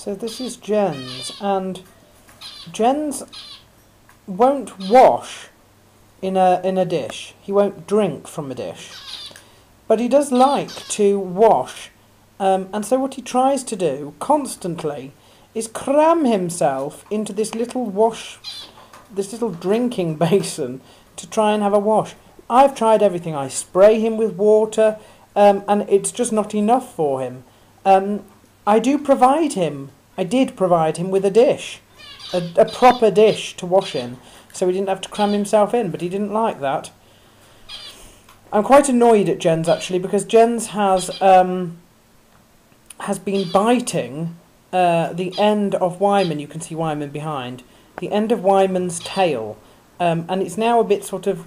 So this is Jens, and Jens won't wash in a dish. He won't drink from a dish, but he does like to wash. And so what he tries to do constantly is cram himself into this little drinking basin to try and have a wash. I've tried everything. I spray him with water, and it's just not enough for him. I did provide him with a dish, a proper dish to wash in, so he didn't have to cram himself in, but he didn't like that. I'm quite annoyed at Jens, actually, because Jens has been biting the end of Wyman. You can see Wyman behind. The end of Wyman's tail, and it's now a bit sort of...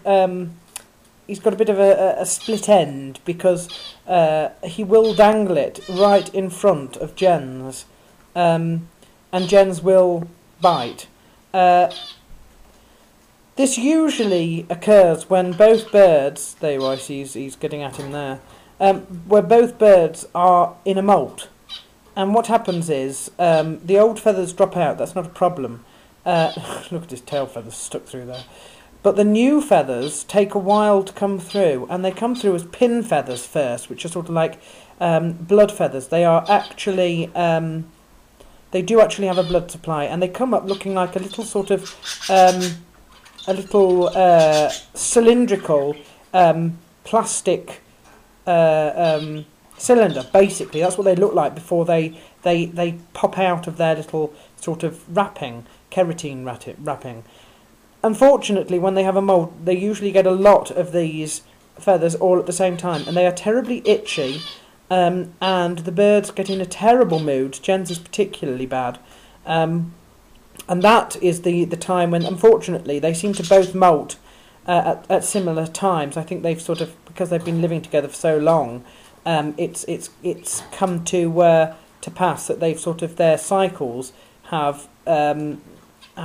he's got a bit of a split end, because he will dangle it right in front of Jens, and Jens will bite. This usually occurs when both birds... There you are, he's getting at him there. Where both birds are in a moult. And what happens is, the old feathers drop out. That's not a problem. Look at his tail feathers stuck through there. But the new feathers take a while to come through, and they come through as pin feathers first, which are sort of like blood feathers. They are actually, they do actually have a blood supply, and they come up looking like a little sort of, cylindrical plastic cylinder. Basically, that's what they look like before they pop out of their little sort of wrapping, keratin wrapping. Unfortunately, when they have a moult, they usually get a lot of these feathers all at the same time, and they are terribly itchy, and the birds get in a terrible mood. Jens is particularly bad, and that is the time when, unfortunately, they seem to both molt at similar times. I think they've sort of, because they've been living together for so long, it's come to pass that they've sort of, their cycles have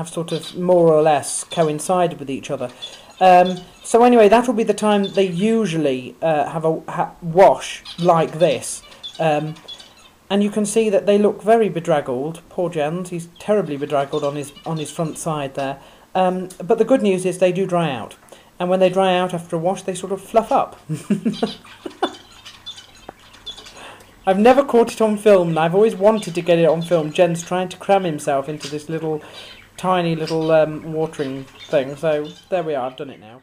sort of more or less coincided with each other. So anyway, that will be the time they usually have a wash like this. And you can see that they look very bedraggled. Poor Jens, he's terribly bedraggled on his front side there. But the good news is they do dry out. And when they dry out after a wash, they sort of fluff up. I've never caught it on film, and I've always wanted to get it on film. Jens trying to cram himself into this tiny little watering thing. So there we are, I've done it now.